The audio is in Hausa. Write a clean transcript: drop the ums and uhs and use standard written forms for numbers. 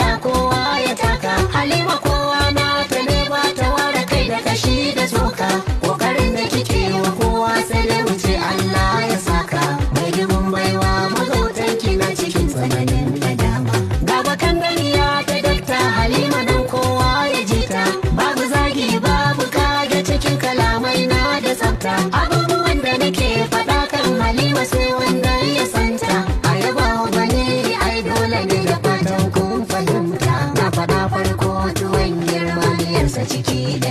faɗa kowa ya taka. Halima kowa na ta ne ba ta ware kai da kashi da tsoka. Kokarin da kike wa kowa sai dai wuce Allah ya saka. Mai dubin baiwa magautanki na cikin tsananin nadama. Gaba kan ganiya ta dakta Halima don kowa ya ji ta. Babu zagi babu kage cikin kalamai na da tsafta. Abubuwan da nake faɗa kan Halima sai wanda ya santa. A yaba bane ai dole ne da fatan kun fahimta. Na faɗa farko tuwon girma miyarsa ciki da